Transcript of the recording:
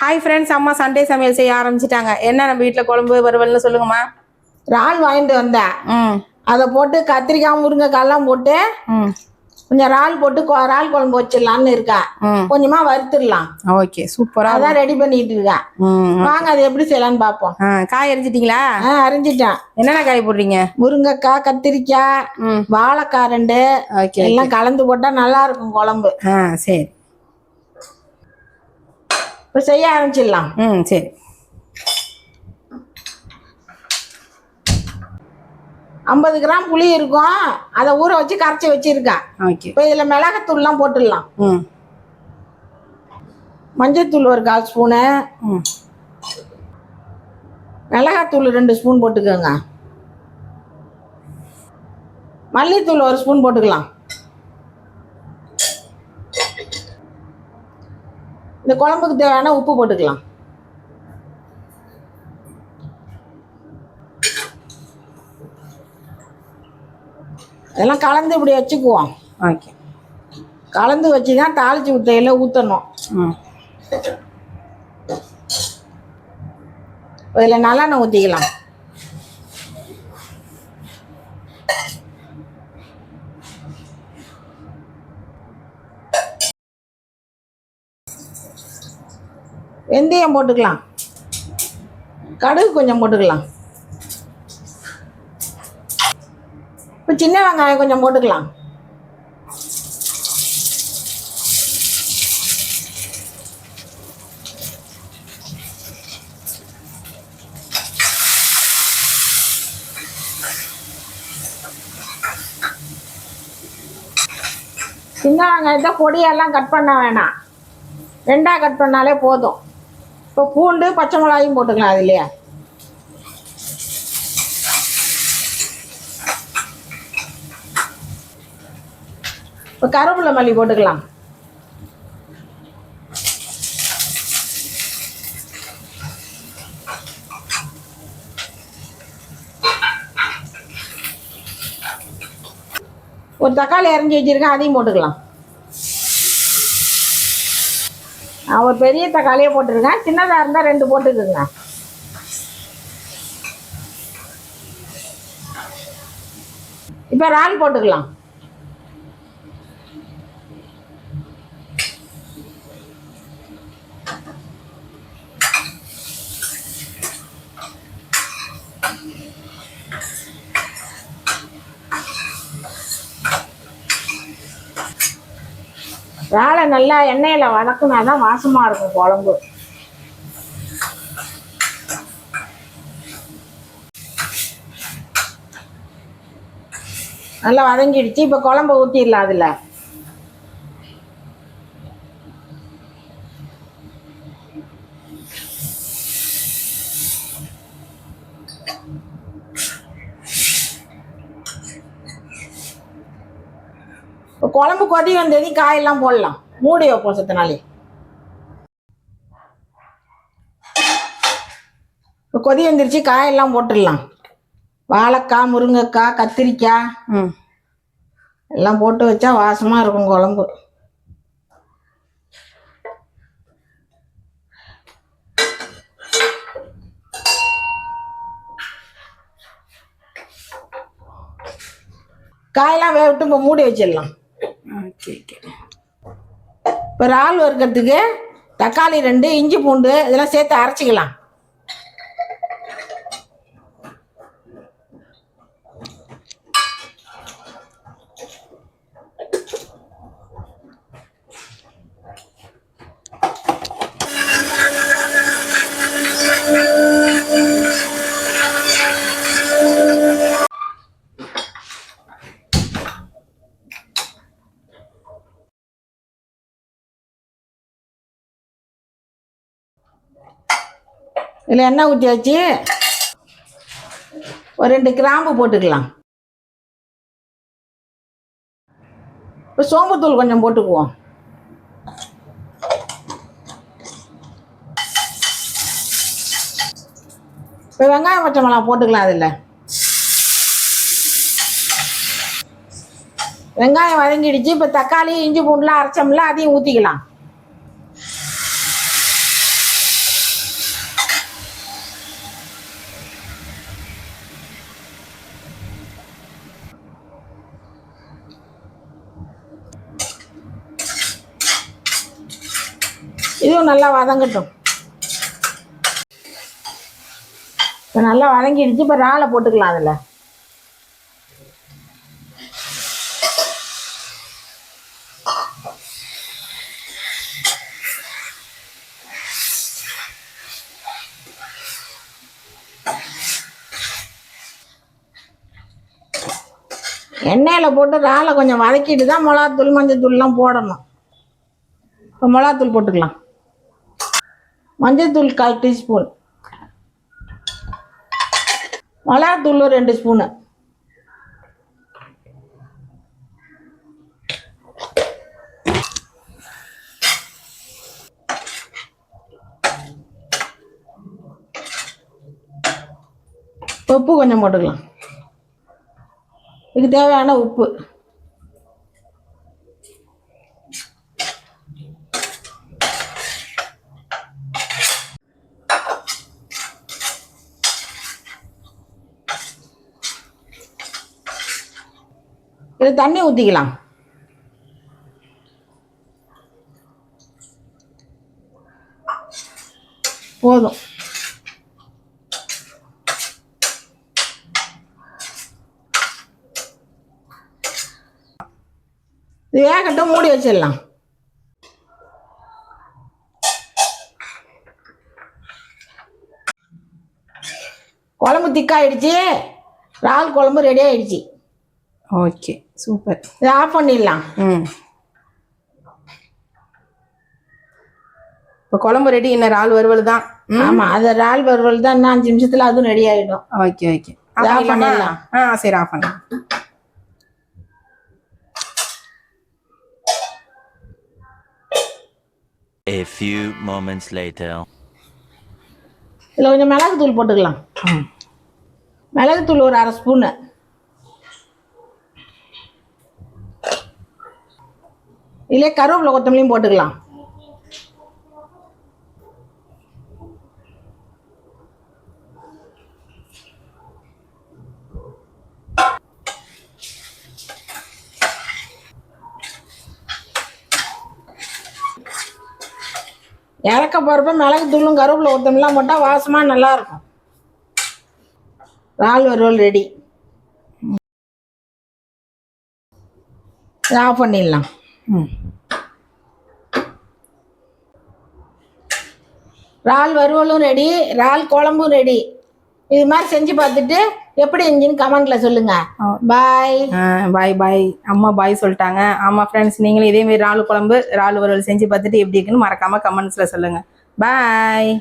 Hi friends, அம்மா Sunday சமையல் செய்ய ஆரம்பிச்சிட்டாங்க. என்ன நம்ம வீட்டில் குழம்பு வறுவல்னு சொல்லுங்கம்மா. இறால் வாங்கிட்டு வந்தேன். அதை போட்டு கத்திரிக்காய் முருங்கைக்காயெல்லாம் போட்டு கொஞ்சம் இறால் போட்டு இறால் குழம்பு வச்சிடலான்னு இருக்கேன். கொஞ்சமா வறுத்துடலாம். ஓகே, சூப்பரா. அதான் ரெடி பண்ணிட்டு இருக்கேன். வாங்க அது எப்படி செய்யலாம்னு பார்ப்போம். காய் அரிஞ்சிட்டீங்களா? அரிஞ்சிட்டேன். என்னென்ன காய் போடுறீங்க? முருங்கைக்காய், கத்திரிக்காய், வாழைக்காய் 2 எல்லாம் கலந்து போட்டா நல்லா இருக்கும் குழம்பு. சரி, இப்போ செய்ய ஆரம்பிச்சிடலாம். சரி. 50 கிராம் புளி இருக்கும். அதை ஊற வச்சு கரைச்சி வச்சிருக்கேன். இப்போ இதில் மிளகாத்தூள்லாம் போட்டுடலாம். மஞ்சத்தூள் ஒரு 1/4 ஸ்பூனு, மிளகாத்தூள் 2 ஸ்பூன் போட்டுக்கோங்க. மல்லித்தூள் 1 ஸ்பூன் போட்டுக்கலாம். இந்த குழம்புக்கு தேவையான உப்பு போட்டுக்கலாம். இதெல்லாம் கலந்து இப்படி வச்சுக்குவோம். ஓகே, கலந்து வச்சு தான் தாளிச்சு ஊற்றையில ஊற்றணும். இதில் நல்லெண்ணெய் ஊற்றிக்கலாம். வெந்தயம் போட்டுக்கலாம். கடுகு கொஞ்சம் போட்டுக்கலாம். இப்போ சின்ன வெங்காயம் கொஞ்சம் போட்டுக்கலாம். சின்ன வெங்காயத்தை பொடியெல்லாம் கட் பண்ண வேணாம், 2ஆ கட் பண்ணாலே போதும். இப்போ பூண்டு பச்சை மிளகாயும் போட்டுக்கலாம் அதுலையே. இப்போ கருவேப்பிலை மல்லி போட்டுக்கலாம். ஒரு தக்காளி அரைஞ்சி வச்சிருக்கேன், அதையும் போட்டுக்கலாம். ஒரு பெரிய தக்காளியே போட்டுருக்கேன். சின்னதாக இருந்தால் 2 போட்டுக்குங்க. இப்போ இறால் போட்டுக்கலாம். இறாலை நல்லா எண்ணெயில் வதக்குனா தான் வாசமாக இருக்கும் குழம்பு. நல்லா வதங்கிடுச்சு. இப்போ குழம்பு ஊற்றிடலாம். அதில் இப்போ குழம்பு கொதி வந்தது, காயெல்லாம் போடலாம். மூடி வைப்போம் சத்தனாலே. இப்போ கொதி வந்துருச்சு, காயெல்லாம் போட்டுடலாம். வாழைக்காய், முருங்கைக்காய், கத்திரிக்காய் எல்லாம் போட்டு வச்சா வாசமாக இருக்கும் குழம்பு. காயெல்லாம் வேவிட்டு இப்போ மூடி வச்சிடலாம். இப்போ இறால் வறுக்கிறதுக்கு தக்காளி 2, இஞ்சி பூண்டு இதெல்லாம் சேர்த்து அரைச்சிக்கலாம். இதில் எண்ணெய் ஊற்றி வச்சு ஒரு 2 கிராம்பு போட்டுக்கலாம். இப்போ சோம்புத்தூள் கொஞ்சம் போட்டுக்குவோம். இப்போ வெங்காயம் பச்சை மிளகா போட்டுக்கலாம். அதில் வெங்காயம் வதங்கிடுச்சு. இப்போ தக்காளி, இஞ்சி பூண்டுலாம் அரைச்சோம்ல, அதையும் ஊற்றிக்கலாம். இதுவும் நல்லா வதங்கட்டும். இப்போ நல்லா வதங்கிடுச்சு. இப்போ இறாலை போட்டுக்கலாம் அதில். எண்ணெயில் போட்டு இறாலை கொஞ்சம் வதக்கிட்டு தான் மிளகாத்தூள் மஞ்சத்தூள்லாம் போடணும். இப்போ மிளகாத்தூள் போட்டுக்கலாம். மஞ்சத்தூள் 1/4 டீஸ்பூன், மிளகாத்தூள் 2 ஸ்பூனு, உப்பு கொஞ்சம் போட்டுக்கலாம். இதுக்கு தேவையான உப்பு. இது தண்ணி ஊற்றிக்கலாம். போதும். இது வேகட்டும், மூடி வச்சிடலாம். குழம்பு திக்காயிடுச்சு. இறால் குழம்பு ரெடி ஆயிடுச்சு. Okay, super. இதை ஆஃப் பண்ணிடலாம். இப்போ குழம்பு ரெடி. இன்னும் இறால் வறுவல் தான். ஆமாம், அது இறால் வறுவல் தான். இன்னும் 5 நிமிஷத்தில் அதுவும் ரெடி ஆகிடும். ஓகே ஓகே, ஆஃப் பண்ணிடலாம். சரி, ஆஃப் பண்ணலாம். A few moments later. இதில் கொஞ்சம் மிளகுத்தூள் போட்டுக்கலாம். மிளகுத்தூள் 1/2 ஸ்பூனு. இதிலே கருவேப்பிலை கொத்தமல்லியும் போட்டுக்கலாம். இறக்க போகிறப்ப மிளகுத்தூளும் கருவேப்பிலை கொத்தமல்லாம் போட்டால் வாசமாக நல்லாயிருக்கும். இறால் வறுவல் ரெடி. ஆஃப் பண்ணிடலாம். இறால் வறுவலும் ரெடி, இறால் குழம்பும் ரெடி. இது மாதிரி செஞ்சு பார்த்துட்டு எப்படி இருந்துச்சுன்னு கமெண்ட்டில் சொல்லுங்கள். பாய். பாய் பாய். அம்மா பாய் சொல்லிட்டாங்க. ஆமாம் ஃப்ரெண்ட்ஸ், நீங்களும் இதேமாரி இறால் குழம்பு இறால் வறுவல் செஞ்சு பார்த்துட்டு எப்படி இருக்குன்னு மறக்காமல் கமெண்ட்ஸில் சொல்லுங்கள். பாய்.